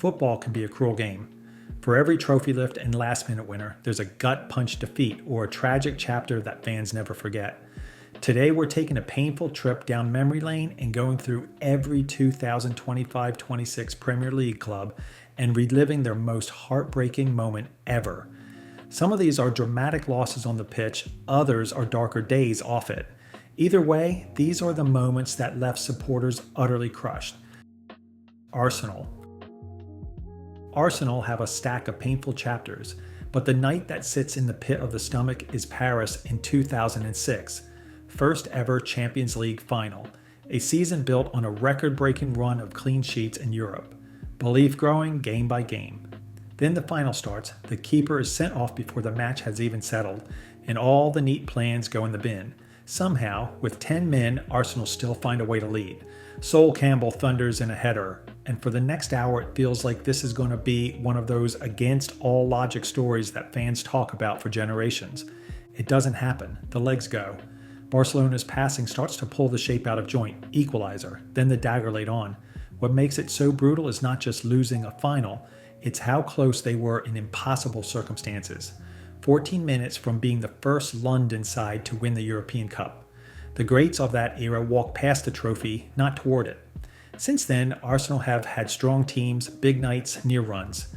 Football can be a cruel game. For every trophy lift and last-minute winner, there's a gut-punch defeat or a tragic chapter that fans never forget. Today, we're taking a painful trip down memory lane and going through every 2025-26 Premier League club and reliving their most heartbreaking moment ever. Some of these are dramatic losses on the pitch, others are darker days off it. Either way, these are the moments that left supporters utterly crushed. Arsenal have a stack of painful chapters, but the night that sits in the pit of the stomach is Paris in 2006, first ever Champions League final, a season built on a record-breaking run of clean sheets in Europe, belief growing game by game. Then the final starts, the keeper is sent off before the match has even settled, and all the neat plans go in the bin. Somehow, with 10 men, Arsenal still find a way to lead. Sol Campbell thunders in a header, and for the next hour it feels like this is going to be one of those against all logic stories that fans talk about for generations. It doesn't happen. The legs go. Barcelona's passing starts to pull the shape out of joint, equalizer, then the dagger laid on. What makes it so brutal is not just losing a final, it's how close they were in impossible circumstances. 14 minutes from being the first London side to win the European Cup. The greats of that era walked past the trophy, not toward it. Since then, Arsenal have had strong teams, big nights, near runs.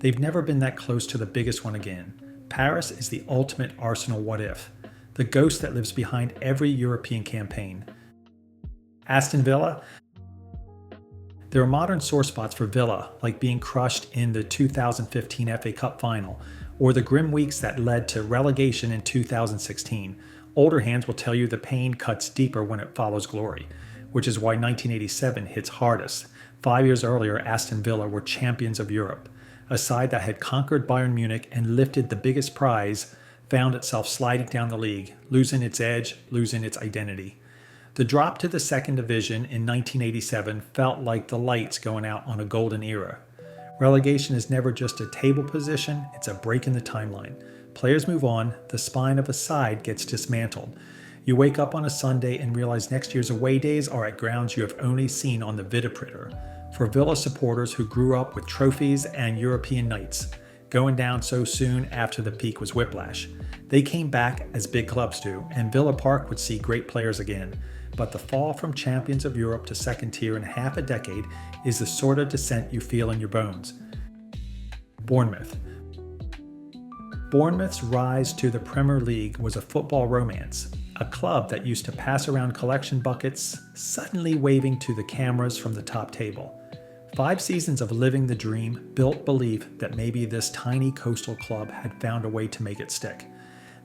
They've never been that close to the biggest one again. Paris is the ultimate Arsenal what-if, the ghost that lives behind every European campaign. Aston Villa? There are modern sore spots for Villa, like being crushed in the 2015 FA Cup final, or the grim weeks that led to relegation in 2016. Older hands will tell you the pain cuts deeper when it follows glory, which is why 1987 hits hardest. 5 years earlier, Aston Villa were champions of Europe. A side that had conquered Bayern Munich and lifted the biggest prize found itself sliding down the league, losing its edge, losing its identity. The drop to the second division in 1987 felt like the lights going out on a golden era. Relegation is never just a table position, it's a break in the timeline. Players move on, the spine of a side gets dismantled. You wake up on a Sunday and realize next year's away days are at grounds you have only seen on the Vita-Pritter. For Villa supporters who grew up with trophies and European nights, going down so soon after the peak was whiplash. They came back as big clubs do, and Villa Park would see great players again. But the fall from champions of Europe to second tier in half a decade is the sort of descent you feel in your bones. Bournemouth's rise to the Premier League was a football romance, a club that used to pass around collection buckets, suddenly waving to the cameras from the top table. 5 seasons of living the dream built belief that maybe this tiny coastal club had found a way to make it stick.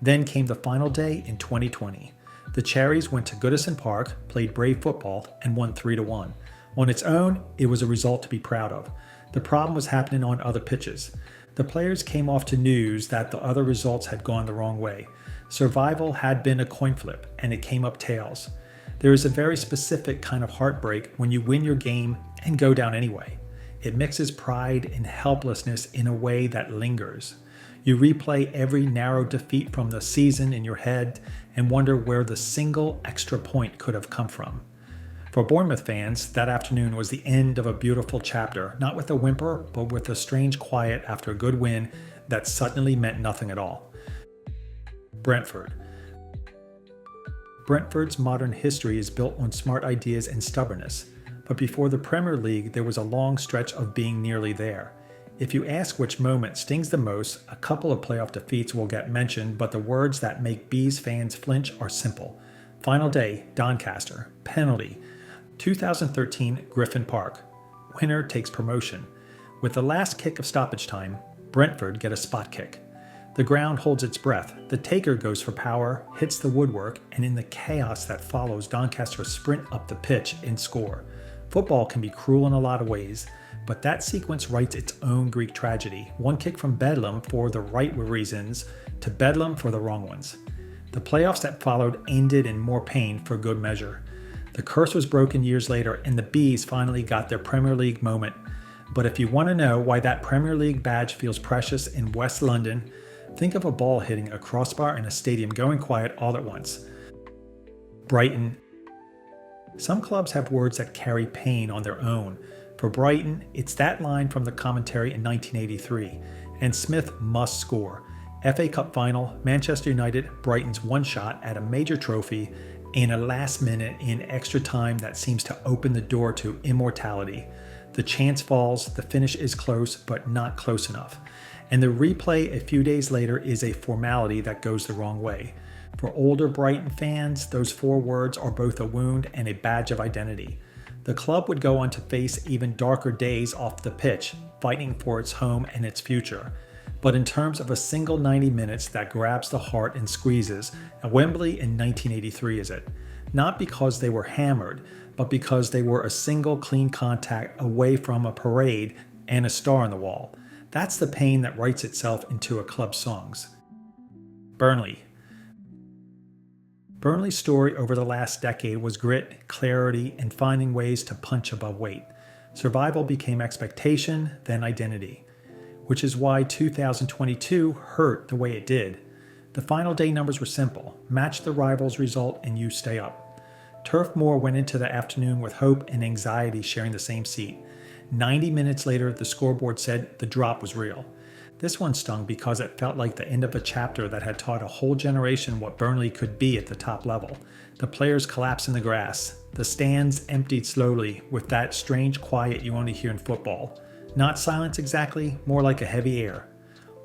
Then came the final day in 2020. The Cherries went to Goodison Park, played brave football, and won 3-1. On its own, it was a result to be proud of. The problem was happening on other pitches. The players came off to news that the other results had gone the wrong way. Survival had been a coin flip, and it came up tails. There is a very specific kind of heartbreak when you win your game and go down anyway. It mixes pride and helplessness in a way that lingers. You replay every narrow defeat from the season in your head and wonder where the single extra point could have come from. For Bournemouth fans, that afternoon was the end of a beautiful chapter, not with a whimper, but with a strange quiet after a good win that suddenly meant nothing at all. Brentford's modern history is built on smart ideas and stubbornness, but before the Premier League there was a long stretch of being nearly there. If you ask which moment stings the most, a couple of playoff defeats will get mentioned, but the words that make Bees fans flinch are simple. Final day, Doncaster, penalty. 2013 Griffin Park, winner takes promotion. With the last kick of stoppage time, Brentford get a spot kick. The ground holds its breath, the taker goes for power, hits the woodwork, and in the chaos that follows, Doncaster sprint up the pitch and score. Football can be cruel in a lot of ways, but that sequence writes its own Greek tragedy. One kick from Bedlam for the right reasons to Bedlam for the wrong ones. The playoffs that followed ended in more pain for good measure. The curse was broken years later, and the Bees finally got their Premier League moment. But if you want to know why that Premier League badge feels precious in West London, think of a ball hitting a crossbar in a stadium going quiet all at once. Brighton. Some clubs have words that carry pain on their own. For Brighton, it's that line from the commentary in 1983, and Smith must score. FA Cup final, Manchester United, Brighton's one shot at a major trophy, and a last minute in extra time that seems to open the door to immortality. The chance falls, the finish is close, but not close enough. And the replay a few days later is a formality that goes the wrong way. For older Brighton fans, those 4 words are both a wound and a badge of identity. The club would go on to face even darker days off the pitch, fighting for its home and its future. But in terms of a single 90 minutes that grabs the heart and squeezes, Wembley in 1983 is it. Not because they were hammered, but because they were a single clean contact away from a parade and a star on the wall. That's the pain that writes itself into a club's songs. Burnley. Burnley's story over the last decade was grit, clarity, and finding ways to punch above weight. Survival became expectation, then identity. Which is why 2022 hurt the way it did. The final day numbers were simple: match the rival's result and you stay up. Turf Moor went into the afternoon with hope and anxiety sharing the same seat. 90 minutes later, the scoreboard said the drop was real. This one stung because it felt like the end of a chapter that had taught a whole generation what Burnley could be at the top level. The players collapsed in the grass. The stands emptied slowly with that strange quiet you only hear in football. Not silence exactly, more like a heavy air.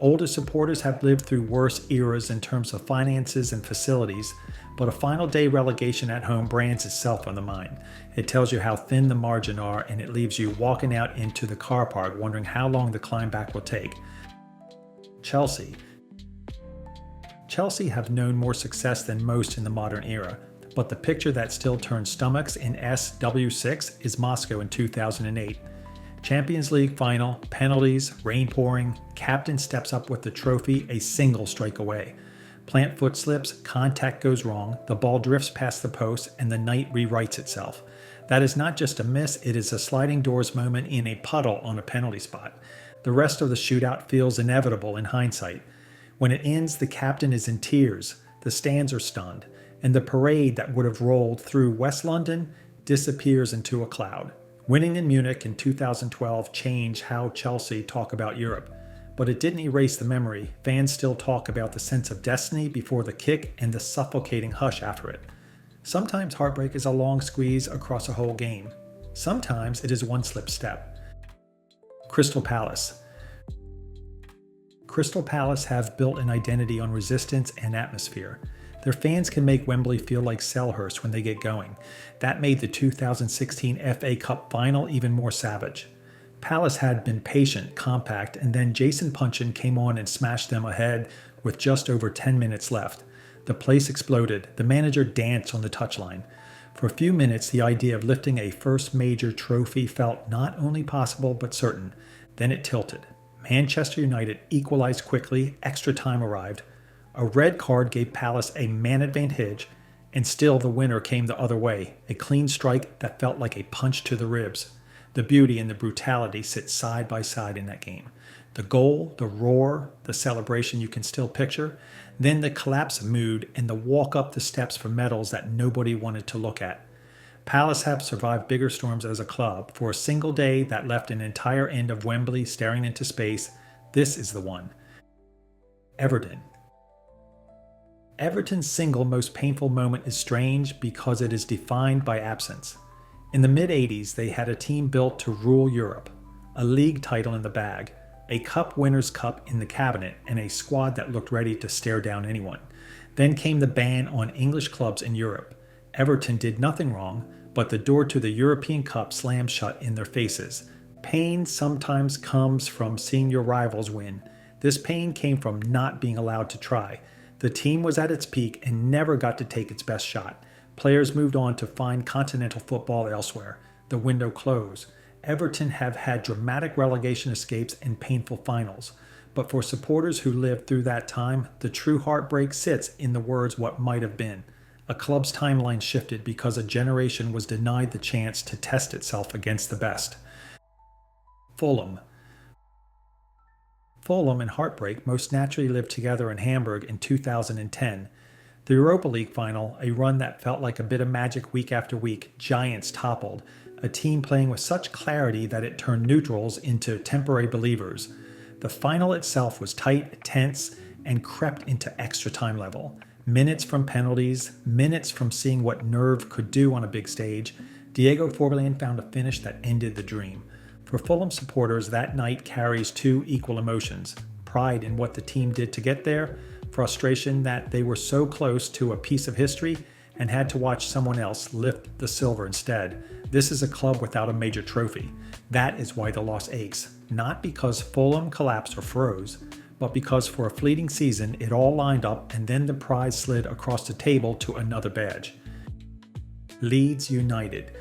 Older supporters have lived through worse eras in terms of finances and facilities, but a final day relegation at home brands itself on the mind. It tells you how thin the margin are, and it leaves you walking out into the car park wondering how long the climb back will take. Chelsea. Chelsea have known more success than most in the modern era, but the picture that still turns stomachs in SW6 is Moscow in 2008. Champions League final, penalties, rain pouring, captain steps up with the trophy a single strike away. Plant foot slips, contact goes wrong, the ball drifts past the post, and the night rewrites itself. That is not just a miss, it is a sliding doors moment in a puddle on a penalty spot. The rest of the shootout feels inevitable in hindsight. When it ends, the captain is in tears, the stands are stunned, and the parade that would have rolled through West London disappears into a cloud. Winning in Munich in 2012 changed how Chelsea talk about Europe, but it didn't erase the memory. Fans still talk about the sense of destiny before the kick and the suffocating hush after it. Sometimes heartbreak is a long squeeze across a whole game. Sometimes it is one slip step. Crystal Palace. Crystal Palace have built an identity on resistance and atmosphere. Their fans can make Wembley feel like Selhurst when they get going. That made the 2016 FA Cup final even more savage. Palace had been patient, compact, and then Jason Punchin came on and smashed them ahead with just over 10 minutes left. The place exploded. The manager danced on the touchline. For a few minutes, the idea of lifting a first major trophy felt not only possible but certain. Then it tilted. Manchester United equalized quickly, extra time arrived. A red card gave Palace a man advantage, and still the winner came the other way, a clean strike that felt like a punch to the ribs. The beauty and the brutality sit side by side in that game. The goal, the roar, the celebration you can still picture, then the collapse mood and the walk up the steps for medals that nobody wanted to look at. Palace have survived bigger storms as a club. For a single day that left an entire end of Wembley staring into space, this is the one. Everton. Everton's single most painful moment is strange because it is defined by absence. In the mid-80s, they had a team built to rule Europe, a league title in the bag, a Cup Winners' Cup in the cabinet, and a squad that looked ready to stare down anyone. Then came the ban on English clubs in Europe. Everton did nothing wrong, but the door to the European Cup slammed shut in their faces. Pain sometimes comes from seeing your rivals win. This pain came from not being allowed to try. The team was at its peak and never got to take its best shot. Players moved on to find continental football elsewhere. The window closed. Everton have had dramatic relegation escapes and painful finals. But for supporters who lived through that time, the true heartbreak sits in the words "what might have been." A club's timeline shifted because a generation was denied the chance to test itself against the best. Fulham. Fulham and Heartbreak most naturally lived together in Hamburg in 2010. The Europa League final, a run that felt like a bit of magic week after week, giants toppled. a team playing with such clarity that it turned neutrals into temporary believers. The final itself was tight, tense, and crept into extra time level. Minutes from penalties, minutes from seeing what nerve could do on a big stage, Diego Forlan found a finish that ended the dream. For Fulham supporters, that night carries two equal emotions: pride in what the team did to get there, frustration that they were so close to a piece of history and had to watch someone else lift the silver instead. This is a club without a major trophy. That is why the loss aches, not because Fulham collapsed or froze, but because for a fleeting season it all lined up and then the prize slid across the table to another badge. Leeds United.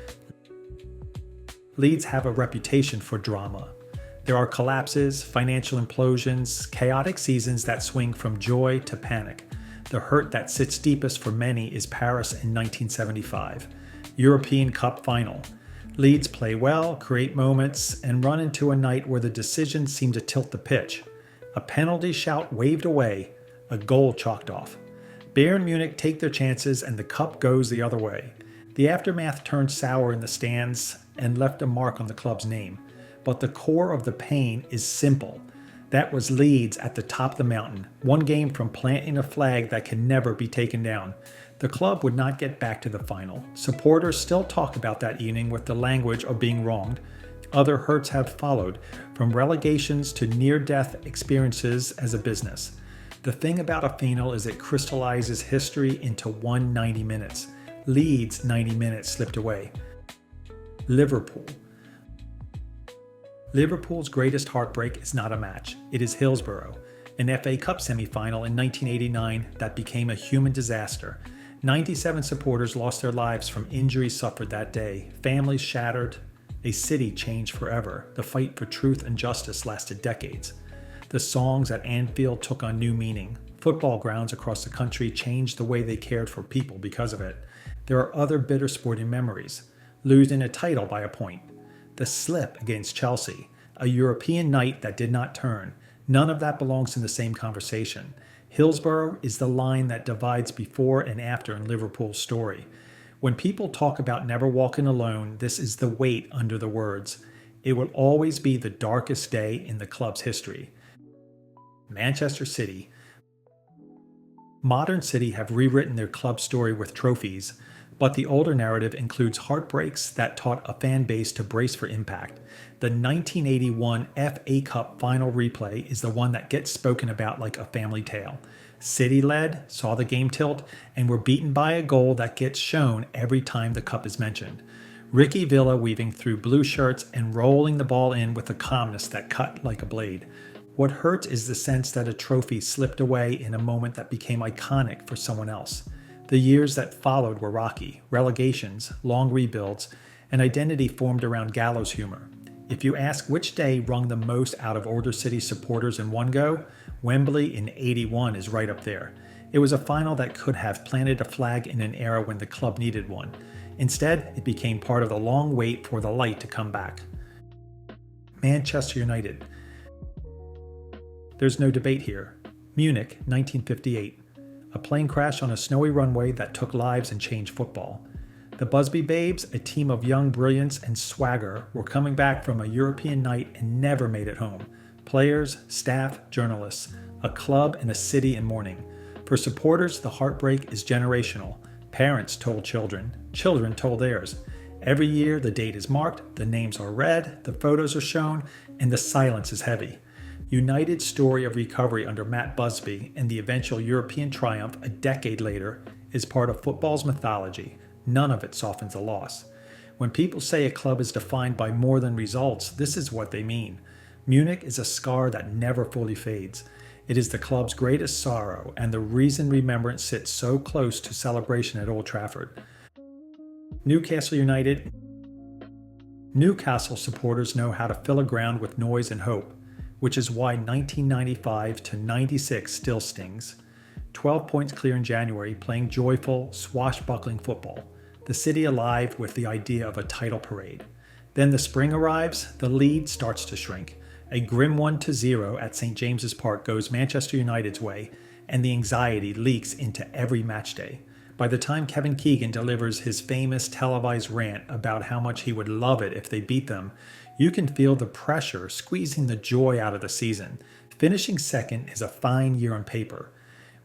Leeds have a reputation for drama. There are collapses, financial implosions, chaotic seasons that swing from joy to panic. The hurt that sits deepest for many is Paris in 1975. European Cup final. Leeds play well, create moments, and run into a night where the decisions seem to tilt the pitch. A penalty shout waved away, a goal chalked off. Bayern Munich take their chances and the cup goes the other way. The aftermath turned sour in the stands and left a mark on the club's name. But the core of the pain is simple. That was Leeds at the top of the mountain, one game from planting a flag that can never be taken down. The club would not get back to the final. Supporters still talk about that evening with the language of being wronged. Other hurts have followed, from relegations to near-death experiences as a business. The thing about a final is it crystallizes history into one 90 minutes. Leeds' 90 minutes slipped away. Liverpool. Liverpool's greatest heartbreak is not a match. It is Hillsborough, an FA Cup semi-final in 1989 that became a human disaster. 97 supporters lost their lives from injuries suffered that day, families shattered, a city changed forever. The fight for truth and justice lasted decades. The songs at Anfield took on new meaning. Football grounds across the country changed the way they cared for people because of it. There are other bitter sporting memories. Losing a title by a point. The slip against Chelsea, a European night that did not turn. None of that belongs in the same conversation. Hillsborough is the line that divides before and after in Liverpool's story. When people talk about never walking alone, this is the weight under the words. It will always be the darkest day in the club's history. Manchester City. Modern City have rewritten their club story with trophies, but the older narrative includes heartbreaks that taught a fan base to brace for impact. The 1981 FA Cup final replay is the one that gets spoken about like a family tale. City led, saw the game tilt, and were beaten by a goal that gets shown every time the cup is mentioned. Ricky Villa weaving through blue shirts and rolling the ball in with a calmness that cut like a blade. What hurts is the sense that a trophy slipped away in a moment that became iconic for someone else. The years that followed were rocky, relegations, long rebuilds, and identity formed around gallows humor. If you ask which day wrung the most out of Order City supporters in one go, Wembley in '81 is right up there. It was a final that could have planted a flag in an era when the club needed one. Instead, it became part of the long wait for the light to come back. Manchester United. There's no debate here. Munich, 1958. A plane crash on a snowy runway that took lives and changed football. The Busby Babes, a team of young brilliance and swagger, were coming back from a European night and never made it home. Players, staff, journalists, a club and a city in mourning. For supporters, the heartbreak is generational. Parents told children, children told theirs. Every year the date is marked, the names are read, the photos are shown, and the silence is heavy. United's story of recovery under Matt Busby and the eventual European triumph a decade later is part of football's mythology. None of it softens the loss. When people say a club is defined by more than results, this is what they mean. Munich is a scar that never fully fades. It is the club's greatest sorrow and the reason remembrance sits so close to celebration at Old Trafford. Newcastle United. Newcastle supporters know how to fill a ground with noise and hope, which is why 1995 to 96 still stings. 12 points clear in January, playing joyful, swashbuckling football. The city alive with the idea of a title parade. Then the spring arrives, the lead starts to shrink. A grim 1-0 at St. James's Park goes Manchester United's way, and the anxiety leaks into every match day. By the time Kevin Keegan delivers his famous televised rant about how much he would love it if they beat them, you can feel the pressure squeezing the joy out of the season. Finishing second is a fine year on paper.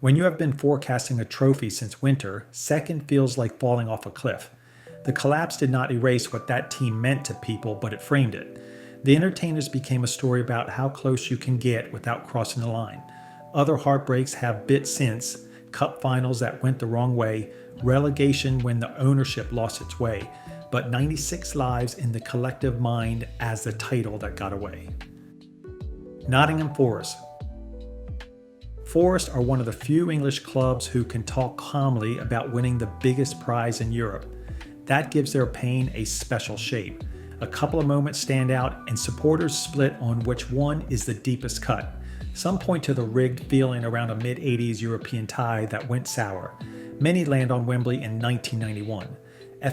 When you have been forecasting a trophy since winter, second feels like falling off a cliff. The collapse did not erase what that team meant to people, but it framed it. The Entertainers became a story about how close you can get without crossing the line. Other heartbreaks have bit since: cup finals that went the wrong way, relegation when the ownership lost its way, but 96 lives in the collective mind as the title that got away. Nottingham Forest. Forest are one of the few English clubs who can talk calmly about winning the biggest prize in Europe. That gives their pain a special shape. A couple of moments stand out, and supporters split on which one is the deepest cut. Some point to the rigged feeling around a mid-80s European tie that went sour. Many land on Wembley in 1991.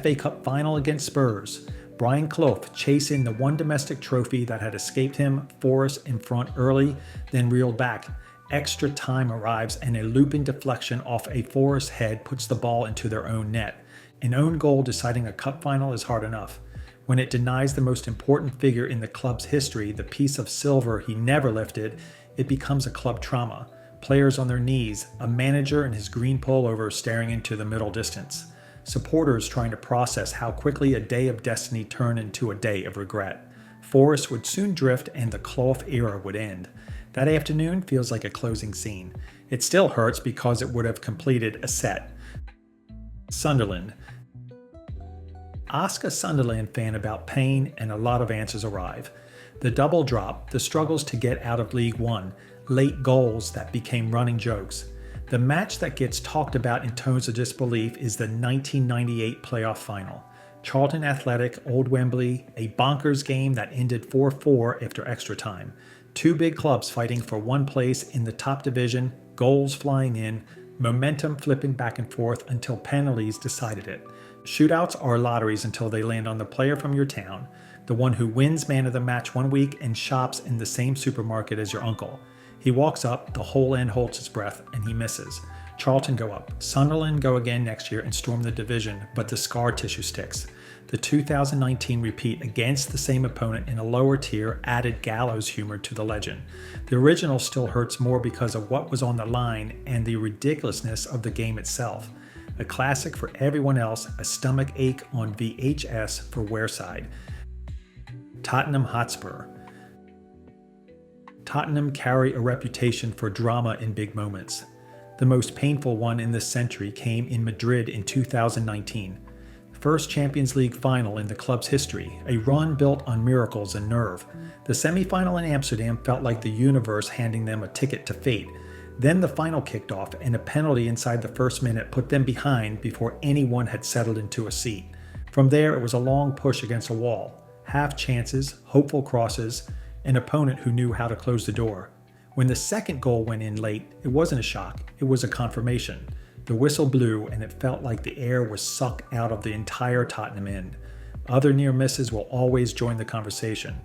FA Cup final against Spurs. Brian Clough chasing the one domestic trophy that had escaped him, Forest in front early, then reeled back. Extra time arrives and a looping deflection off a Forest head puts the ball into their own net. An own goal deciding a cup final is hard enough. When it denies the most important figure in the club's history the piece of silver he never lifted, it becomes a club trauma. Players on their knees, a manager in his green pullover staring into the middle distance. Supporters trying to process how quickly a day of destiny turned into a day of regret. Forest would soon drift and the Clough era would end. That afternoon feels like a closing scene. It still hurts because it would have completed a set. Sunderland. Ask a Sunderland fan about pain and a lot of answers arrive. The double drop, the struggles to get out of League One, late goals that became running jokes. The match that gets talked about in tones of disbelief is the 1998 playoff final. Charlton Athletic, Old Wembley, a bonkers game that ended 4-4 after extra time. Two big clubs fighting for one place in the top division, goals flying in, momentum flipping back and forth until penalties decided it. Shootouts are lotteries until they land on the player from your town, the one who wins man of the match one week and shops in the same supermarket as your uncle. He walks up, the whole end holds his breath, and he misses. Charlton go up. Sunderland go again next year and storm the division, but the scar tissue sticks. The 2019 repeat against the same opponent in a lower tier added gallows humor to the legend. The original still hurts more because of what was on the line and the ridiculousness of the game itself. A classic for everyone else, a stomach ache on VHS for Wareside. Tottenham Hotspur. Tottenham carry a reputation for drama in big moments. The most painful one in this century came in Madrid in 2019. First Champions League final in the club's history, a run built on miracles and nerve. The semi-final in Amsterdam felt like the universe handing them a ticket to fate. Then the final kicked off, and a penalty inside the first minute put them behind before anyone had settled into a seat. From there, it was a long push against a wall. Half chances, hopeful crosses, an opponent who knew how to close the door. When the second goal went in late, it wasn't a shock, it was a confirmation. The whistle blew, and it felt like the air was sucked out of the entire Tottenham end. Other near misses will always join the conversation.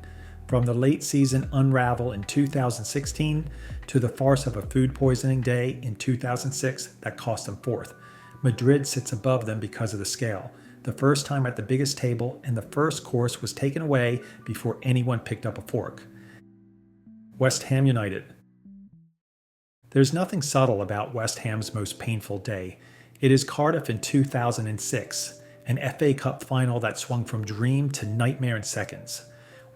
From the late season unravel in 2016 to the farce of a food poisoning day in 2006 that cost them fourth. Madrid sits above them because of the scale. The first time at the biggest table, and the first course was taken away before anyone picked up a fork. West Ham United. There's nothing subtle about West Ham's most painful day. It is Cardiff in 2006, an FA Cup final that swung from dream to nightmare in seconds.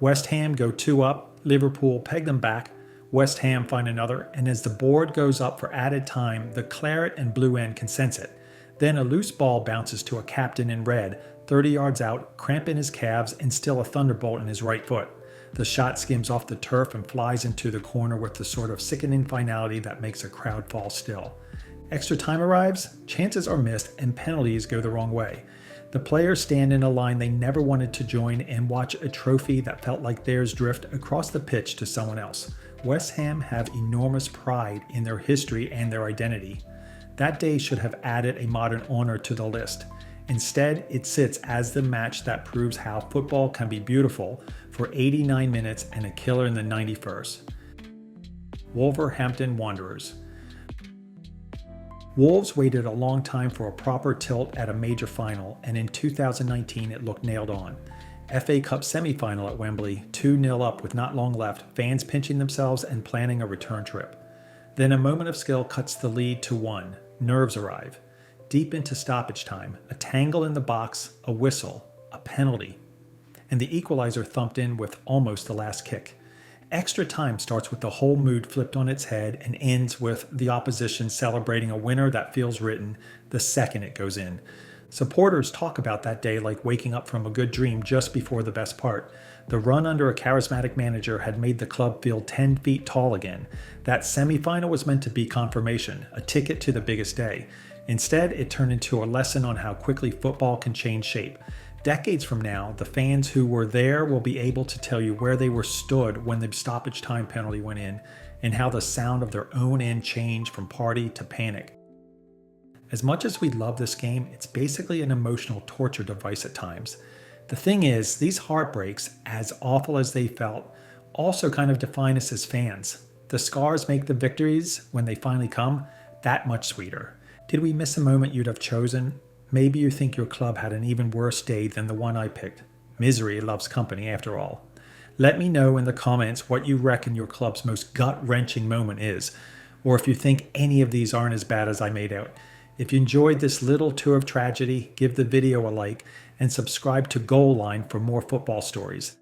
West Ham go 2 up, Liverpool peg them back, West Ham find another, and as the board goes up for added time, the claret and blue end can sense it. Then a loose ball bounces to a captain in red, 30 yards out, cramp in his calves, and still a thunderbolt in his right foot. The shot skims off the turf and flies into the corner with the sort of sickening finality that makes a crowd fall still. Extra time arrives, chances are missed, and penalties go the wrong way. The players stand in a line they never wanted to join and watch a trophy that felt like theirs drift across the pitch to someone else. West Ham have enormous pride in their history and their identity. That day should have added a modern honor to the list. Instead, it sits as the match that proves how football can be beautiful for 89 minutes and a killer in the 91st. Wolverhampton Wanderers. Wolves waited a long time for a proper tilt at a major final, and in 2019 it looked nailed on. FA Cup semi-final at Wembley, 2-0 up with not long left, fans pinching themselves and planning a return trip. Then a moment of skill cuts the lead to 1. Nerves arrive. Deep into stoppage time, a tangle in the box, a whistle, a penalty, and the equalizer thumped in with almost the last kick. Extra time starts with the whole mood flipped on its head and ends with the opposition celebrating a winner that feels written the second it goes in. Supporters talk about that day like waking up from a good dream just before the best part. The run under a charismatic manager had made the club feel 10 feet tall again. That semi-final was meant to be confirmation, a ticket to the biggest day. Instead, it turned into a lesson on how quickly football can change shape. Decades from now, the fans who were there will be able to tell you where they were stood when the stoppage time penalty went in, and how the sound of their own end changed from party to panic. As much as we love this game, it's basically an emotional torture device at times. The thing is, these heartbreaks, as awful as they felt, also kind of define us as fans. The scars make the victories, when they finally come, that much sweeter. Did we miss a moment you'd have chosen? Maybe you think your club had an even worse day than the one I picked. Misery loves company after all. Let me know in the comments what you reckon your club's most gut-wrenching moment is, or if you think any of these aren't as bad as I made out. If you enjoyed this little tour of tragedy, give the video a like and subscribe to Goal Line for more football stories.